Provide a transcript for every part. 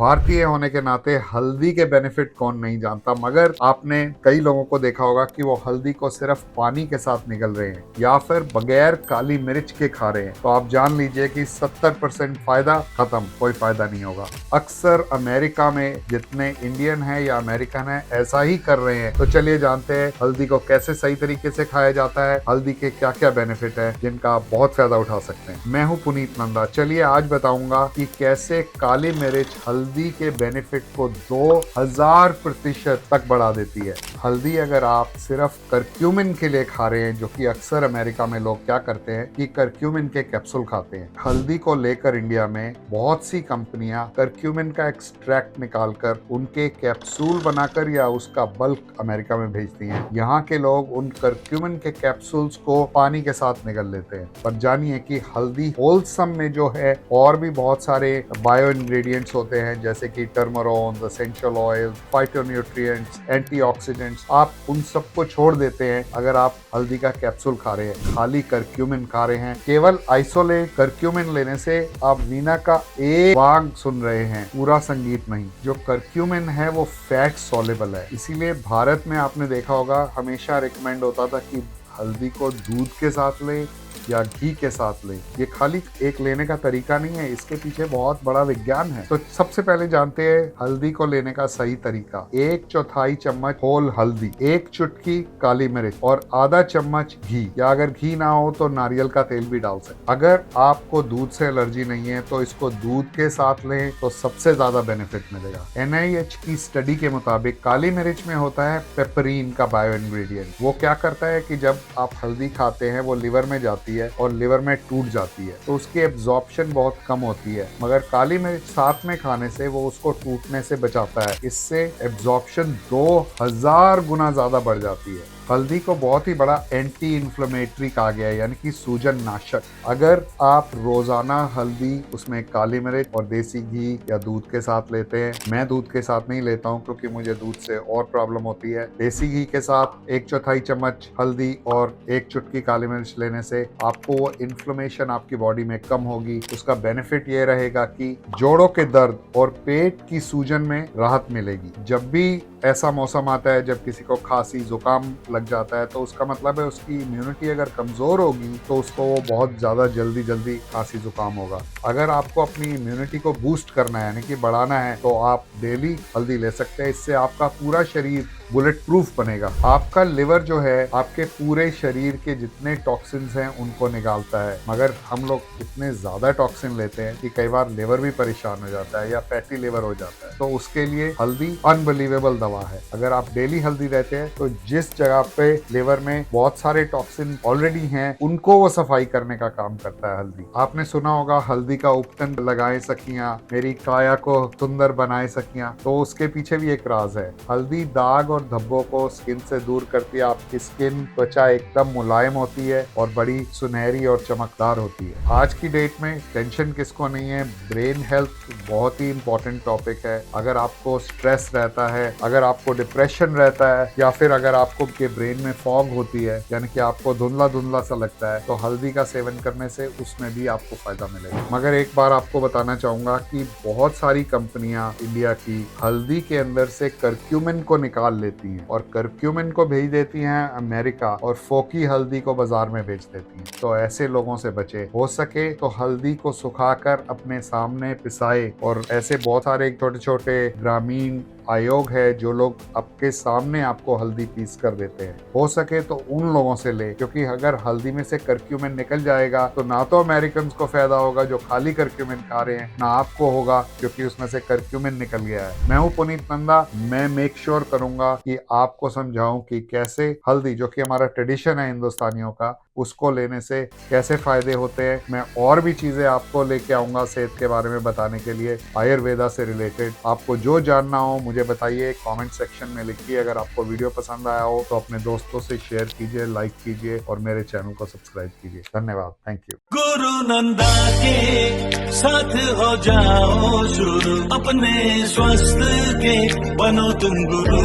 भारतीय होने के नाते हल्दी के बेनिफिट कौन नहीं जानता, मगर आपने कई लोगों को देखा होगा कि वो हल्दी को सिर्फ पानी के साथ निगल रहे हैं या फिर बगैर काली मिर्च के खा रहे हैं। तो आप जान लीजिए कि 70% फायदा खत्म, कोई फायदा नहीं होगा। अक्सर अमेरिका में जितने इंडियन हैं या अमेरिकन हैं ऐसा ही कर रहे हैं। तो चलिए जानते हैं हल्दी को कैसे सही तरीके से खाया जाता है, हल्दी के क्या क्या बेनिफिट है जिनका आप बहुत फायदा उठा सकते हैं। मैं हूं पुनीत नंदा। चलिए आज बताऊंगा कि कैसे काली मिर्च हल्दी के बेनिफिट को 2000% तक बढ़ा देती है। हल्दी अगर आप सिर्फ करक्यूमिन के लिए खा रहे हैं, जो कि अक्सर अमेरिका में लोग क्या करते हैं कि करक्यूमिन के कैप्सूल खाते हैं। हल्दी को लेकर इंडिया में बहुत सी कंपनियां करक्यूमिन का एक्सट्रैक्ट निकालकर उनके कैप्सूल बनाकर या उसका बल्क अमेरिका में भेजती हैं। यहाँ के लोग उन करक्यूमिन के कैप्सूल्स को पानी के साथ निगल लेते हैं। पर जानिए कि हल्दी होलसम में जो है और भी बहुत सारे बायो इंग्रेडिएंट्स होते हैं, जैसे कि टर्मरोन, एसेंशियल ऑयल, फाइटोन्यूट्रिएंट्स, एंटीऑक्सीडेंट्स। आप उन सबको छोड़ देते हैं अगर आप हल्दी का कैप्सूल खा रहे हैं, खाली करक्यूमिन खा रहे हैं। केवल आइसोलेट करक्यूमिन लेने से आप वीणा का एक भाग सुन रहे हैं, पूरा संगीत नहीं। जो करक्यूमिन है वो फैट सॉल्युबल है, इसीलिए भारत में आपने देखा होगा हमेशा रिकमेंड होता था कि हल्दी को दूध के साथ लें या घी के साथ लें। ये खाली एक लेने का तरीका नहीं है, इसके पीछे बहुत बड़ा विज्ञान है। तो सबसे पहले जानते हैं हल्दी को लेने का सही तरीका। 1/4 चम्मच होल हल्दी, 1 चुटकी काली मिर्च और आधा चम्मच घी, या अगर घी ना हो तो नारियल का तेल भी डाल सकते। अगर आपको दूध से एलर्जी नहीं है तो इसको दूध के साथ लें तो सबसे ज्यादा बेनिफिट मिलेगा। NIH की स्टडी के मुताबिक काली मिर्च में होता है पेपरीन का बायो इंग्रेडिएंट। वो क्या करता है कि जब आप हल्दी खाते हैं वो लिवर में जाती है और लिवर में टूट जाती है, तो उसकी एब्जॉर्प्शन बहुत कम होती है। मगर काली मिर्च साथ में खाने से वो उसको टूटने से बचाता है। इससे एब्जॉर्प्शन 2000 गुना ज्यादा बढ़ जाती है। हल्दी को बहुत ही बड़ा एंटी इन्फ्लेमेटरी कहा गया है, यानी कि सूजन नाशक। अगर आप रोजाना हल्दी, उसमें काली मिर्च और देसी घी या दूध के साथ लेते हैं, मैं दूध के साथ नहीं लेता हूं क्योंकि मुझे दूध से और प्रॉब्लम होती है। देसी घी के साथ 1/4 चम्मच हल्दी और 1 चुटकी काली मिर्च लेने से आपको वो इन्फ्लेमेशन आपकी बॉडी में कम होगी। उसका बेनिफिट ये रहेगा कि जोड़ों के दर्द और पेट की सूजन में राहत मिलेगी। जब भी ऐसा मौसम आता है जब किसी को खांसी जुकाम लग जाता है, तो उसका मतलब है उसकी इम्यूनिटी अगर कमजोर होगी तो उसको वो बहुत ज्यादा जल्दी खांसी जुकाम होगा। अगर आपको अपनी इम्यूनिटी को बूस्ट करना है, यानी कि बढ़ाना है, तो आप डेली हल्दी ले सकते हैं। इससे आपका पूरा शरीर बुलेट प्रूफ बनेगा। आपका लिवर जो है आपके पूरे शरीर के जितने टॉक्सिन्स हैं उनको निकालता है, मगर हम लोग इतने ज्यादा टॉक्सिन लेते हैं कि कई बार लिवर भी परेशान हो जाता है या फैटी लिवर हो जाता है। तो उसके लिए हल्दी अनबिलीवेबल दवा है। अगर आप डेली हल्दी लेते हैं तो जिस जगह पे लिवर में बहुत सारे टॉक्सिन ऑलरेडी हैं उनको वो सफाई करने का काम करता है हल्दी। आपने सुना होगा हल्दी का उपटन लगाए सखियां, मेरी काया को सुंदर बनाए सखियां। तो उसके पीछे भी एक राज है। हल्दी दाग और धब्बों को स्किन से दूर करती है। आपकी स्किन, त्वचा एकदम मुलायम होती है और बड़ी सुनहरी और चमकदार होती है। आज की डेट में टेंशन किसको नहीं है, ब्रेन हेल्थ बहुत ही इंपॉर्टेंट टॉपिक है। अगर आपको स्ट्रेस रहता है, अगर आपको डिप्रेशन रहता है, या फिर अगर आपको के ब्रेन में फॉग होती है, यानी कि आपको धुंधला धुंधला सा लगता है, तो हल्दी का सेवन करने से उसमें भी आपको फायदा मिलेगा। मगर एक बार आपको बताना चाहूंगा कि बहुत सारी कंपनियां इंडिया की हल्दी के अंदर से करक्यूमिन को निकाल लेती हैं और करक्यूमिन को भेज देती हैं अमेरिका और फोकी हल्दी को बाजार में बेच देती हैं। तो ऐसे लोगों से बचे। हो सके तो हल्दी को सुखाकर अपने सामने पिसाए। और ऐसे बहुत सारे छोटे छोटे ग्रामीण आयोग है जो लोग आपके सामने आपको हल्दी पीस कर देते हैं। हो सके तो उन लोगों से ले, क्योंकि अगर हल्दी में से करक्यूमिन निकल जाएगा तो ना तो अमेरिकन को फायदा होगा जो खाली करक्यूमिन खा रहे हैं, ना आपको होगा क्योंकि उसमें से करक्यूमिन निकल गया है। मैं हूं पुनीत नंदा। मैं मेक श्योर करूंगा कि आपको समझाऊं कि कैसे हल्दी, जो कि हमारा ट्रेडिशन है हिंदुस्तानियों का, उसको लेने से कैसे फायदे होते हैं। मैं और भी चीजें आपको लेके आऊंगा सेहत के बारे में बताने के लिए, आयुर्वेदा से रिलेटेड। आपको जो जानना हो मुझे बताइए, कमेंट सेक्शन में लिखिए। अगर आपको वीडियो पसंद आया हो तो अपने दोस्तों से शेयर कीजिए, लाइक कीजिए और मेरे चैनल को सब्सक्राइब कीजिए। धन्यवाद। Thank you. गुरु नंदा के साथ हो जाओ शुरू, अपने स्वास्थ्य के बनो तुम गुरु।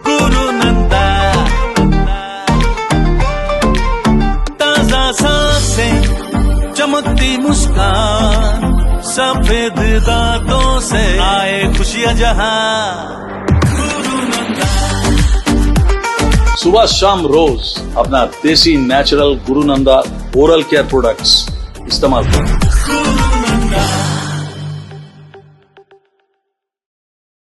गुरु नंदा ताजा सांसें चमकती मुस्कान, सफेद दांतों से आए खुशियां जहां। सुबह शाम रोज अपना देसी नेचुरल गुरुनंदा ओरल केयर प्रोडक्ट्स इस्तेमाल करें।